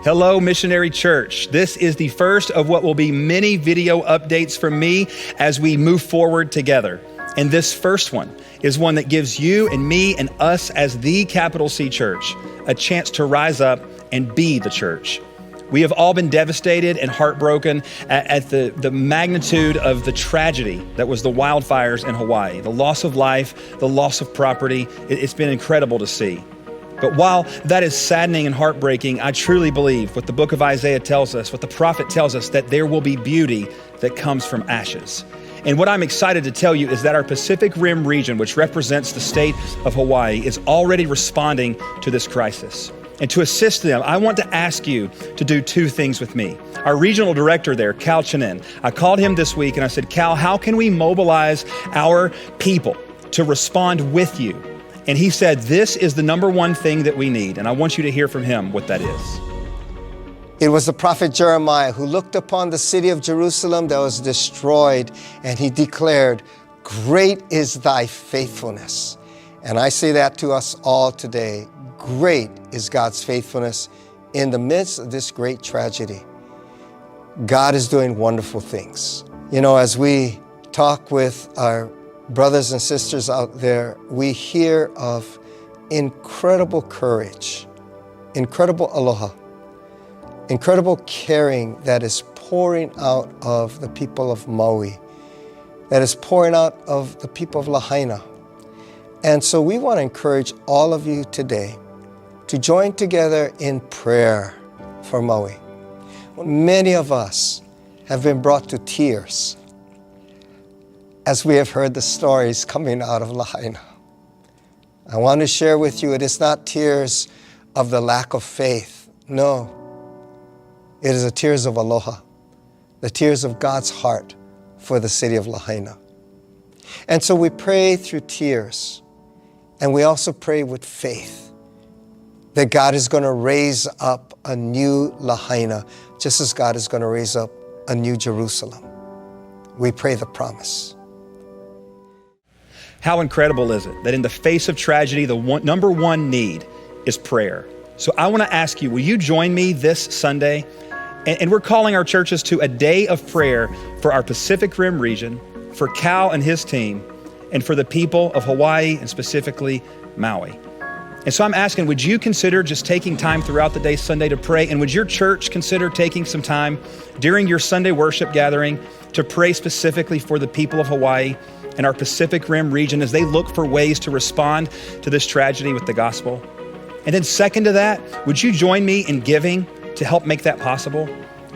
Hello, Missionary Church. This is the first of what will be many video updates from me as we move forward together. And this first one is one that gives you and me and us as the capital C church a chance to rise up and be the church. We have all been devastated and heartbroken at the magnitude of the tragedy that was the wildfires in Hawaii, the loss of life, the loss of property. It's been incredible to see. But while that is saddening and heartbreaking, I truly believe what the book of Isaiah tells us, what the prophet tells us, that there will be beauty that comes from ashes. And what I'm excited to tell you is that our Pacific Rim region, which represents the state of Hawaii, is already responding to this crisis. And to assist them, I want to ask you to do two things with me. Our regional director there, Cal Chinen, I called him this week and I said, Cal, how can we mobilize our people to respond with you? And he said, this is the number one thing that we need. And I want you to hear from him what that is. It was the prophet Jeremiah who looked upon the city of Jerusalem that was destroyed, and he declared, great is thy faithfulness. And I say that to us all today. Great is God's faithfulness in the midst of this great tragedy. God is doing wonderful things. You know, as we talk with our brothers and sisters out there, we hear of incredible courage, incredible aloha, incredible caring that is pouring out of the people of Maui, that is pouring out of the people of Lahaina. And so we want to encourage all of you today to join together in prayer for Maui. Many of us have been brought to tears as we have heard the stories coming out of Lahaina. I want to share with you, it is not tears of the lack of faith. No, it is the tears of aloha, the tears of God's heart for the city of Lahaina. And so we pray through tears, and we also pray with faith that God is going to raise up a new Lahaina, just as God is going to raise up a new Jerusalem. We pray the promise. How incredible is it that in the face of tragedy, the number one need is prayer. So I want to ask you, will you join me this Sunday? And we're calling our churches to a day of prayer for our Pacific Rim region, for Cal and his team, and for the people of Hawaii and specifically Maui. And so I'm asking, would you consider just taking time throughout the day Sunday to pray? And would your church consider taking some time during your Sunday worship gathering to pray specifically for the people of Hawaii and our Pacific Rim region as they look for ways to respond to this tragedy with the gospel? And then second to that, would you join me in giving to help make that possible?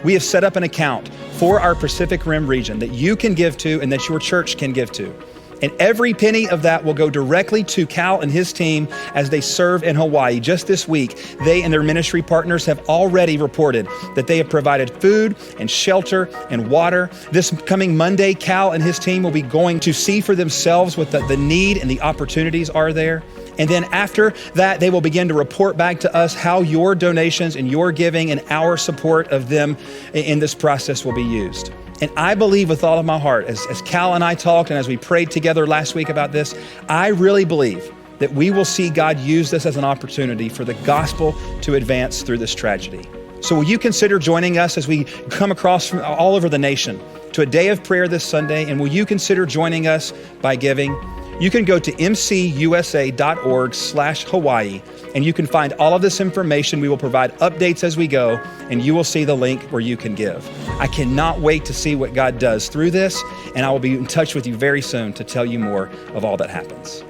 We have set up an account for our Pacific Rim region that you can give to and that your church can give to. And every penny of that will go directly to Cal and his team as they serve in Hawaii. Just this week, they and their ministry partners have already reported that they have provided food and shelter and water. This coming Monday, Cal and his team will be going to see for themselves what the need and the opportunities are there. And then after that, they will begin to report back to us how your donations and your giving and our support of them in this process will be used. And I believe with all of my heart, as Cal and I talked and as we prayed together last week about this, I really believe that we will see God use this as an opportunity for the gospel to advance through this tragedy. So will you consider joining us as we come across from all over the nation to a day of prayer this Sunday? And will you consider joining us by giving? You can go to mcusa.org/Hawaii, and you can find all of this information. We will provide updates as we go, and you will see the link where you can give. I cannot wait to see what God does through this, and I will be in touch with you very soon to tell you more of all that happens.